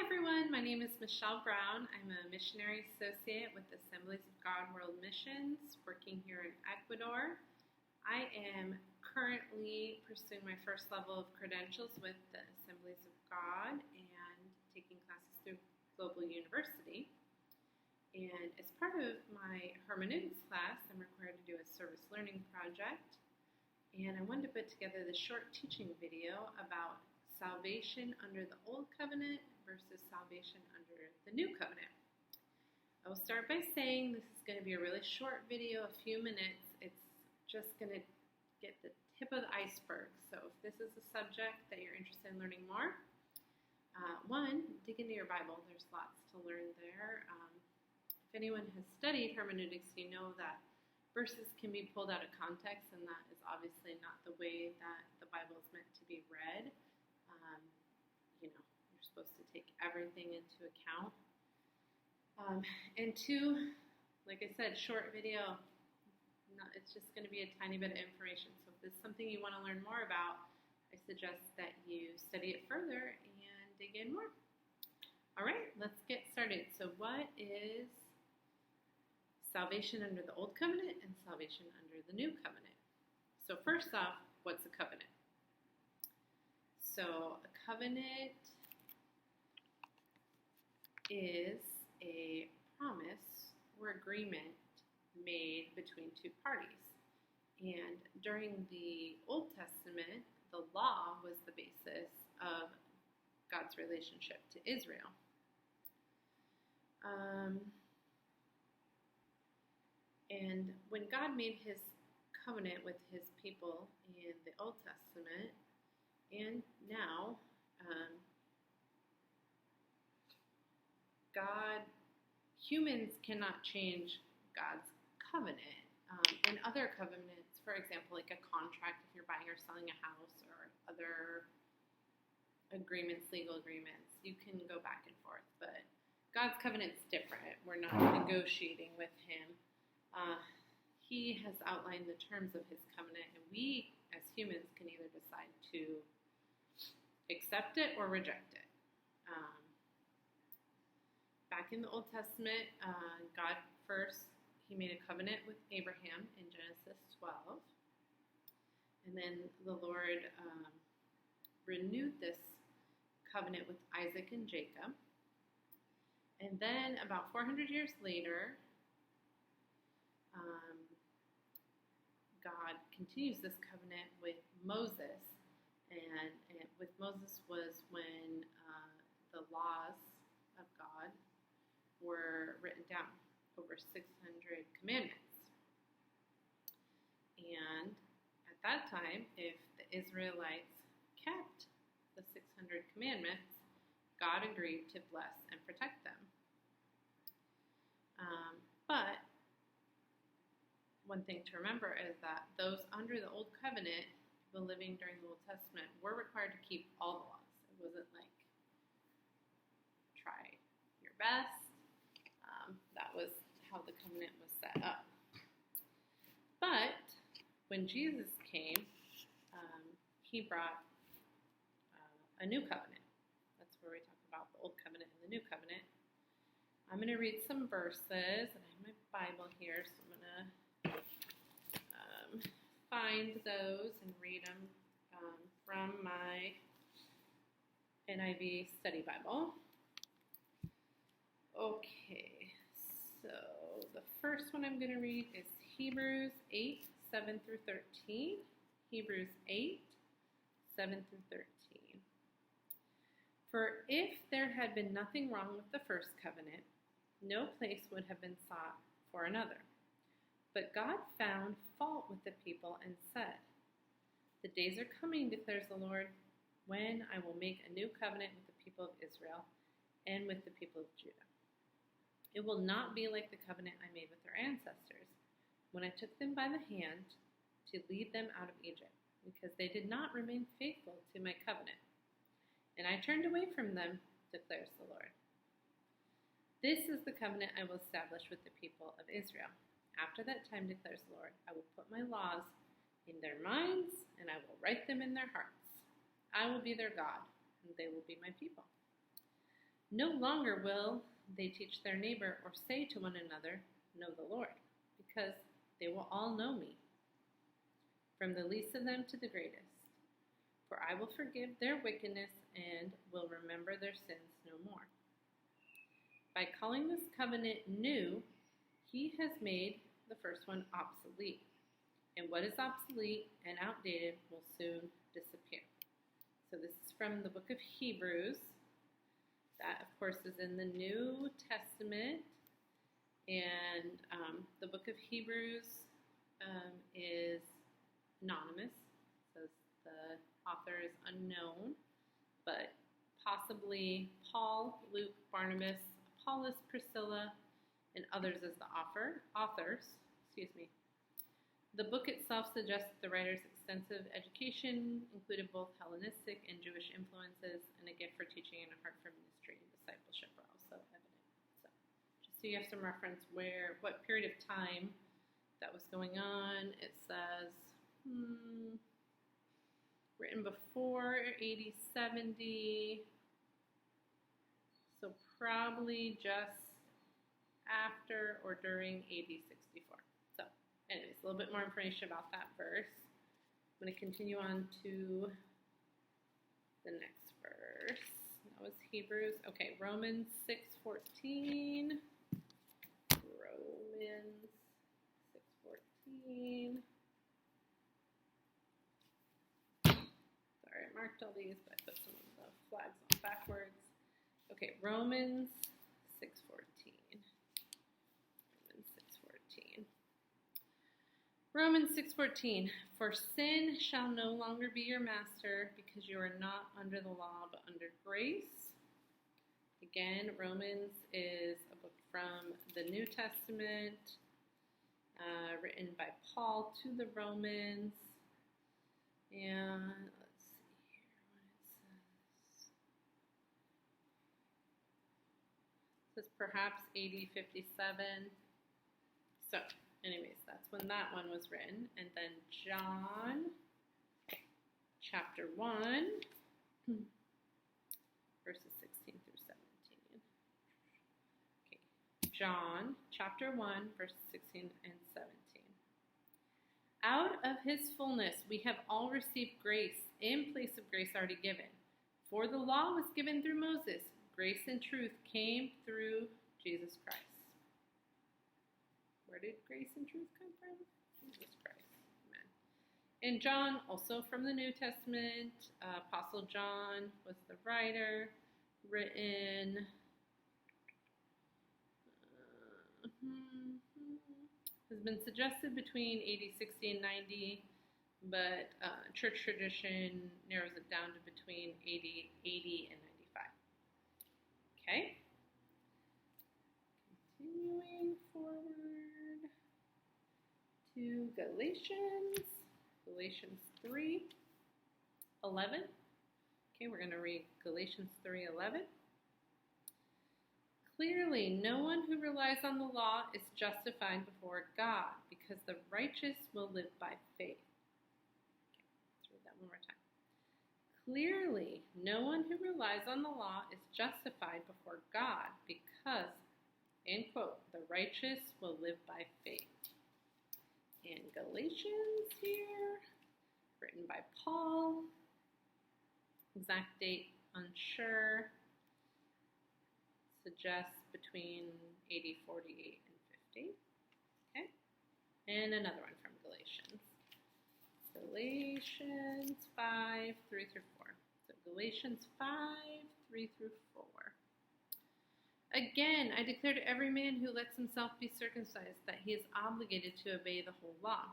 Hi everyone, my name is Michelle Brown. I'm a Missionary Associate with Assemblies of God World Missions working here in Ecuador. I am currently pursuing my first level of credentials with the Assemblies of God and taking classes through Global University. And as part of my Hermeneutics class, I'm required to do a service learning project. And I wanted to put together this short teaching video about salvation under the Old Covenant versus salvation under the New Covenant. I will start by saying this is going to be a really short video, a few minutes. It's just going to get the tip of the iceberg. So if this is a subject that you're interested in learning more, dig into your Bible. There's lots to learn there. If anyone has studied hermeneutics, you know that verses can be pulled out of context, and that is obviously not the way that the Bible is meant to be read. You're supposed to take everything into account. And two, like I said, short video, it's just going to be a tiny bit of information. So if this is something you want to learn more about, I suggest that you study it further and dig in more. All right, let's get started. So what is salvation under the Old Covenant and salvation under the New Covenant? So first off, what's a covenant? So a covenant is a promise or agreement made between two parties. And during the Old Testament, the law was the basis of God's relationship to Israel. And when God made his covenant with his people in the Old Testament, and now, humans cannot change God's covenant. In other covenants, for example, like a contract, if you're buying or selling a house, or other agreements, legal agreements, you can go back and forth. But God's covenant's different. We're not negotiating with him. He has outlined the terms of his covenant, and we, as humans, can either decide to accept it or reject it. Back in the Old Testament, God first, he made a covenant with Abraham in Genesis 12. And then the Lord renewed this covenant with Isaac and Jacob. And then about 400 years later, God continues this covenant with Moses. And with Moses was when the laws of God were written down, over 600 commandments. And at that time, if the Israelites kept the 600 commandments, God agreed to bless and protect them. But one thing to remember is that those under the Old Covenant, people living during the Old Testament, were required to keep all the laws. It wasn't like try your best. That was how the covenant was set up. But when Jesus came, he brought a new covenant. That's where we talk about the Old Covenant and the New Covenant. I'm going to read some verses, and I have my Bible here, so I'm going to find those and read them from my NIV study Bible. Okay, so the first one I'm going to read is Hebrews 8, 7 through 13. Hebrews 8, 7 through 13. For if there had been nothing wrong with the first covenant, no place would have been sought for another. But God found fault with the people and said, "The days are coming, declares the Lord, when I will make a new covenant with the people of Israel and with the people of Judah. It will not be like the covenant I made with their ancestors when I took them by the hand to lead them out of Egypt, because they did not remain faithful to my covenant. And I turned away from them, declares the Lord. This is the covenant I will establish with the people of Israel. After that time, declares the Lord, I will put my laws in their minds, and I will write them in their hearts. I will be their God, and they will be my people. No longer will they teach their neighbor or say to one another, 'Know the Lord,' because they will all know me, from the least of them to the greatest. For I will forgive their wickedness and will remember their sins no more. By calling this covenant new, he has made the first one obsolete. And what is obsolete and outdated will soon disappear." So this is from the book of Hebrews. That, of course, is in the New Testament. And the book of Hebrews is anonymous. So the author is unknown. But possibly Paul, Luke, Barnabas, Apollos, Priscilla, and others as the authors. The book itself suggests the writer's extensive education included both Hellenistic and Jewish influences, and a gift for teaching and a heart for ministry and discipleship are also evident. So, just so you have some reference what period of time that was going on, it says written before AD 70, so probably just after or during AD 64. So, anyways, a little bit more information about that verse. I'm going to continue on to the next verse. That was Hebrews. Okay, Romans 6:14. Romans 6:14. Sorry, I marked all these, but I put some of the flags on backwards. Okay, Romans 6:14. Romans 6:14. For sin shall no longer be your master, because you are not under the law, but under grace. Again, Romans is a book from the New Testament, written by Paul to the Romans. And let's see here what it says. It says perhaps AD 57. So, anyways, that's when that one was written. And then John chapter 1, verses 16 through 17. Okay, John chapter 1, verses 16 and 17. Out of his fullness we have all received grace in place of grace already given. For the law was given through Moses. Grace and truth came through Jesus Christ. Where did grace and truth come from? Jesus Christ. Amen. And John, also from the New Testament, Apostle John was the writer, written has been suggested between AD 60 and 90, but church tradition narrows it down to between AD 80 and 95. Okay. Continuing forward to Galatians 3:11. Okay, we're going to read Galatians 3:11. Clearly, no one who relies on the law is justified before God, because the righteous will live by faith. Okay, let's read that one more time. Clearly, no one who relies on the law is justified before God, because, end quote, the righteous will live by faith. And Galatians here, written by Paul, exact date unsure, suggests between AD 48 and 50. Okay, and another one from Galatians. Galatians 5:3-4. So Galatians 5:3-4. Again, I declare to every man who lets himself be circumcised that he is obligated to obey the whole law.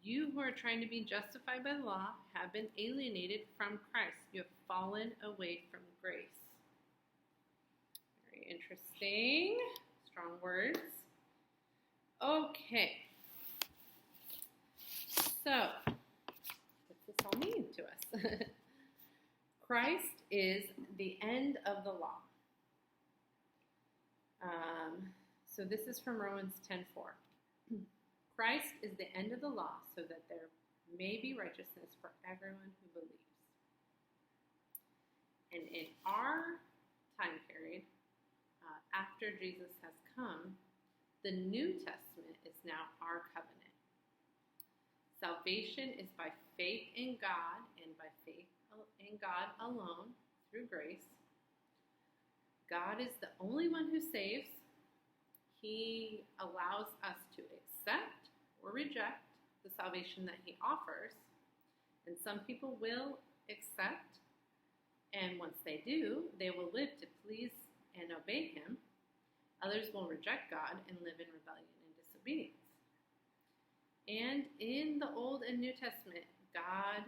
You who are trying to be justified by the law have been alienated from Christ. You have fallen away from grace. Very interesting. Strong words. Okay. So, what's this all mean to us? Christ is the end of the law. So this is from Romans 10:4. Christ is the end of the law, so that there may be righteousness for everyone who believes. And in our time period, after Jesus has come, the New Testament is now our covenant. Salvation is by faith in God and by faith in God alone through grace. God is the only one who saves. He allows us to accept or reject the salvation that he offers. And some people will accept, and once they do, they will live to please and obey him. Others will reject God and live in rebellion and disobedience. And in the Old and New Testament, God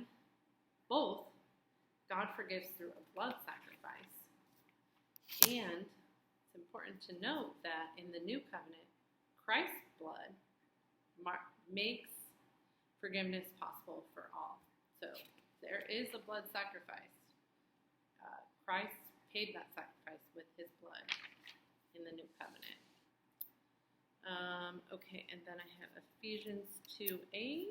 forgives through a blood sacrifice. And it's important to note that in the New Covenant, Christ's blood makes forgiveness possible for all. So there is a blood sacrifice. Christ paid that sacrifice with his blood in the New Covenant. Okay, and then I have Ephesians 2:8,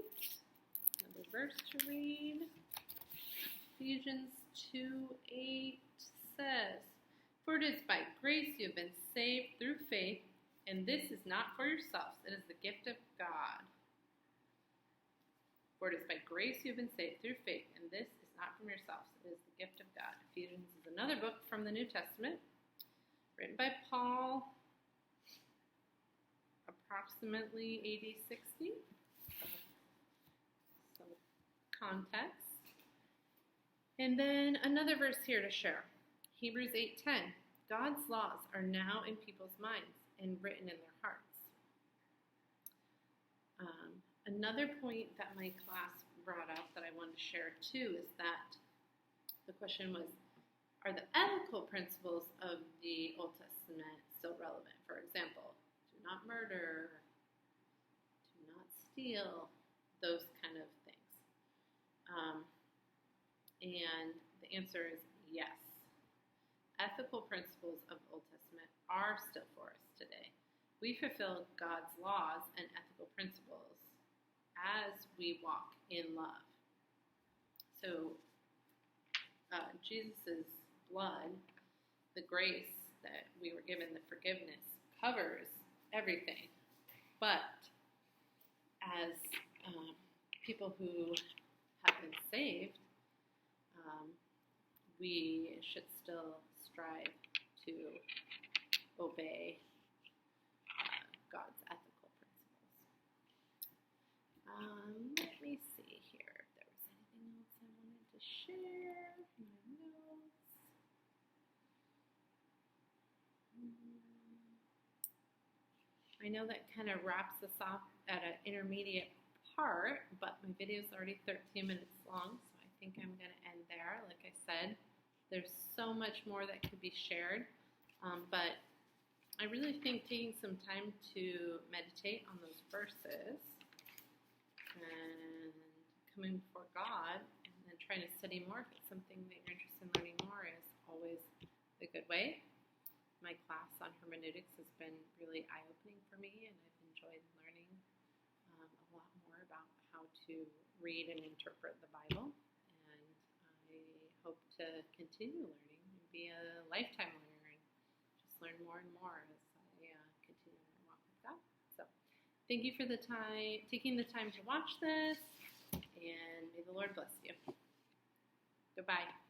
another verse to read. Ephesians 2:8 says, "For it is by grace you have been saved through faith, and this is not for yourselves, it is the gift of God." For it is by grace you have been saved through faith, and this is not from yourselves, it is the gift of God. Ephesians is another book from the New Testament, written by Paul, approximately AD 60. So, context. And then another verse here to share. Hebrews 8:10. God's laws are now in people's minds and written in their hearts. Another point that my class brought up that I wanted to share too is that the question was, are the ethical principles of the Old Testament still relevant? For example, do not murder, do not steal, those kind of things. And the answer is yes. Ethical principles of the Old Testament are still for us today. We fulfill God's laws and ethical principles as we walk in love. So, Jesus' blood, the grace that we were given, the forgiveness, covers everything. But as people who have been saved, we should still strive to obey God's ethical principles. Let me see here if there was anything else I wanted to share in my notes. I know that kind of wraps us off at an intermediate part, but my video is already 13 minutes long, so I think I'm going to end there. Like I said, there's so much more that could be shared, but I really think taking some time to meditate on those verses and coming before God and then trying to study more, if it's something that you're interested in learning more, is always a good way. My class on hermeneutics has been really eye-opening for me, and I've enjoyed learning a lot more about how to read and interpret the Bible. And I hope to continue learning and be a lifetime learner and just learn more and more as I continue my walk with God. So thank you for taking the time to watch this, and may the Lord bless you. Goodbye.